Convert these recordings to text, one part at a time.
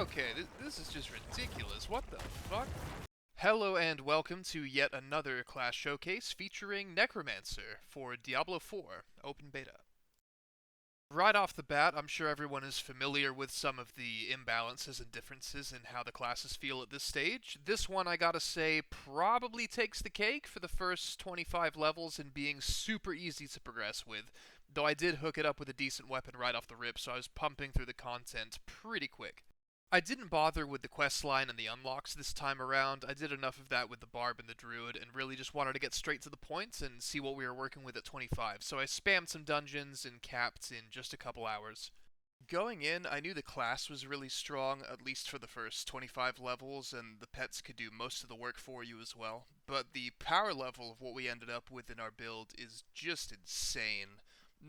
Okay, this is just ridiculous. What the fuck? Hello and welcome to yet another class showcase featuring Necromancer for Diablo 4 Open Beta. Right off the bat, I'm sure everyone is familiar with some of the imbalances and differences in how the classes feel at this stage. This one, I gotta say, probably takes the cake for the first 25 levels in being super easy to progress with, though I did hook it up with a decent weapon right off the rip, so I was pumping through the content pretty quick. I didn't bother with the quest line and the unlocks this time around. I did enough of that with the Barb and the Druid and really just wanted to get straight to the point and see what we were working with at 25, so I spammed some dungeons and capped in just a couple hours. Going in, I knew the class was really strong, at least for the first 25 levels, and the pets could do most of the work for you as well, but the power level of what we ended up with in our build is just insane.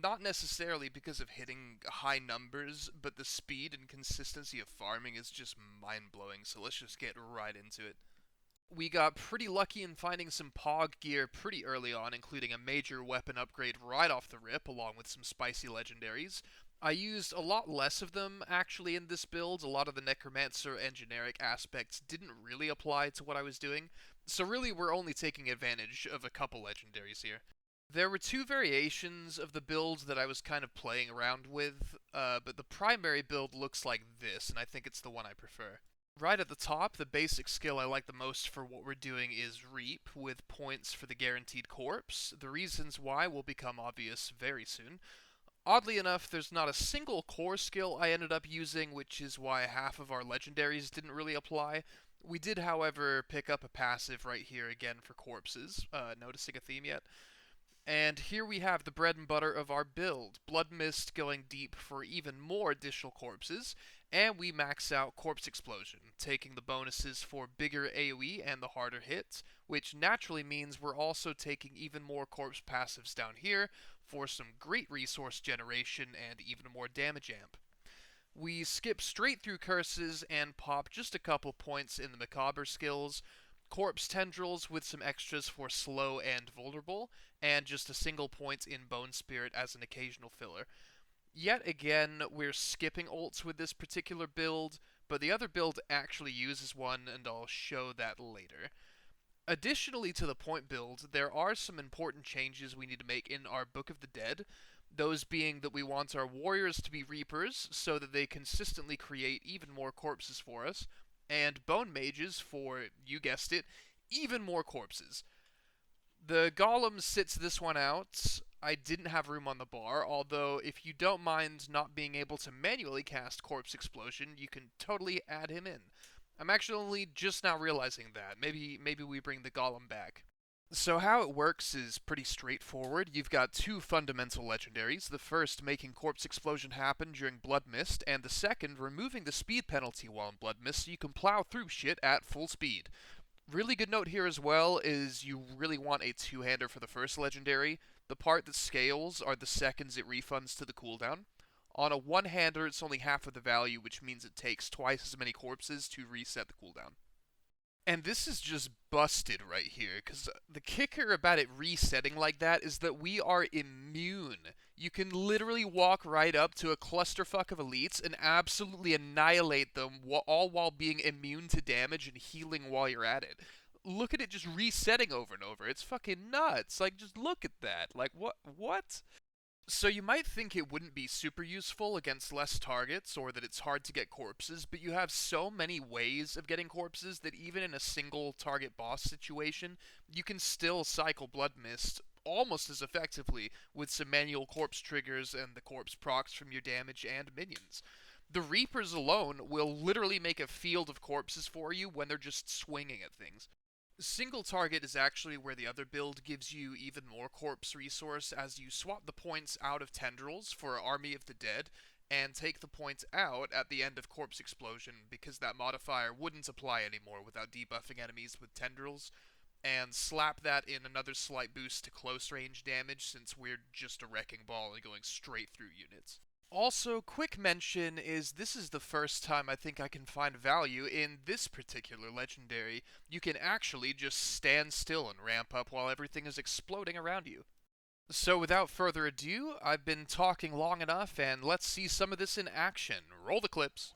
Not necessarily because of hitting high numbers, but the speed and consistency of farming is just mind-blowing, so let's just get right into it. We got pretty lucky in finding some Pog gear pretty early on, including a major weapon upgrade right off the rip, along with some spicy legendaries. I used a lot less of them, actually, in this build. A lot of the Necromancer and generic aspects didn't really apply to what I was doing, so really we're only taking advantage of a couple legendaries here. There were two variations of the build that I was kind of playing around with, but the primary build looks like this, and I think it's the one I prefer. Right at the top, the basic skill I like the most for what we're doing is Reap, with points for the guaranteed corpse. The reasons why will become obvious very soon. Oddly enough, there's not a single core skill I ended up using, which is why half of our legendaries didn't really apply. We did, however, pick up a passive right here again for corpses. Noticing a theme yet? And here we have the bread and butter of our build. Blood Mist going deep for even more additional corpses, and we max out Corpse Explosion, taking the bonuses for bigger AoE and the harder hits, which naturally means we're also taking even more corpse passives down here for some great resource generation and even more damage amp. We skip straight through curses and pop just a couple points in the Macabre skills, corpse tendrils with some extras for slow and vulnerable, and just a single point in Bone Spirit as an occasional filler. Yet again, we're skipping ults with this particular build, but the other build actually uses one, and I'll show that later. Additionally to the point build, there are some important changes we need to make in our Book of the Dead, those being that we want our warriors to be reapers so that they consistently create even more corpses for us, and bone mages for, you guessed it, even more corpses. The golem sits this one out. I didn't have room on the bar, although if you don't mind not being able to manually cast Corpse Explosion, you can totally add him in. I'm actually just now realizing that. Maybe we bring the golem back. So how it works is pretty straightforward. You've got two fundamental legendaries, the first making Corpse Explosion happen during Blood Mist, and the second removing the speed penalty while in Blood Mist so you can plow through shit at full speed. Really good note here as well is you really want a two-hander for the first legendary. The part that scales are the seconds it refunds to the cooldown. On a one-hander, it's only half of the value, which means it takes twice as many corpses to reset the cooldown. And this is just busted right here, because the kicker about it resetting like that is that we are immune. You can literally walk right up to a clusterfuck of elites and absolutely annihilate them, all while being immune to damage and healing while you're at it. Look at it just resetting over and over. It's fucking nuts. Like, just look at that. Like, what? So you might think it wouldn't be super useful against less targets, or that it's hard to get corpses, but you have so many ways of getting corpses that even in a single target boss situation, you can still cycle Blood Mist almost as effectively with some manual corpse triggers and the corpse procs from your damage and minions. The Reapers alone will literally make a field of corpses for you when they're just swinging at things. Single target is actually where the other build gives you even more corpse resource, as you swap the points out of tendrils for Army of the Dead and take the points out at the end of Corpse Explosion, because that modifier wouldn't apply anymore without debuffing enemies with tendrils, and slap that in another slight boost to close range damage since we're just a wrecking ball and going straight through units. Also, quick mention is this is the first time I think I can find value in this particular legendary. You can actually just stand still and ramp up while everything is exploding around you. So without further ado, I've been talking long enough, and let's see some of this in action. Roll the clips.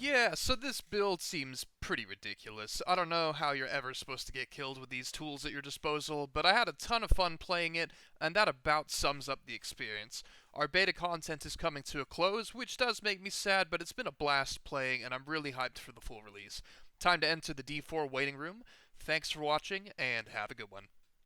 Yeah, so this build seems pretty ridiculous. I don't know how you're ever supposed to get killed with these tools at your disposal, but I had a ton of fun playing it, and that about sums up the experience. Our beta content is coming to a close, which does make me sad, but it's been a blast playing, and I'm really hyped for the full release. Time to enter the D4 waiting room. Thanks for watching, and have a good one.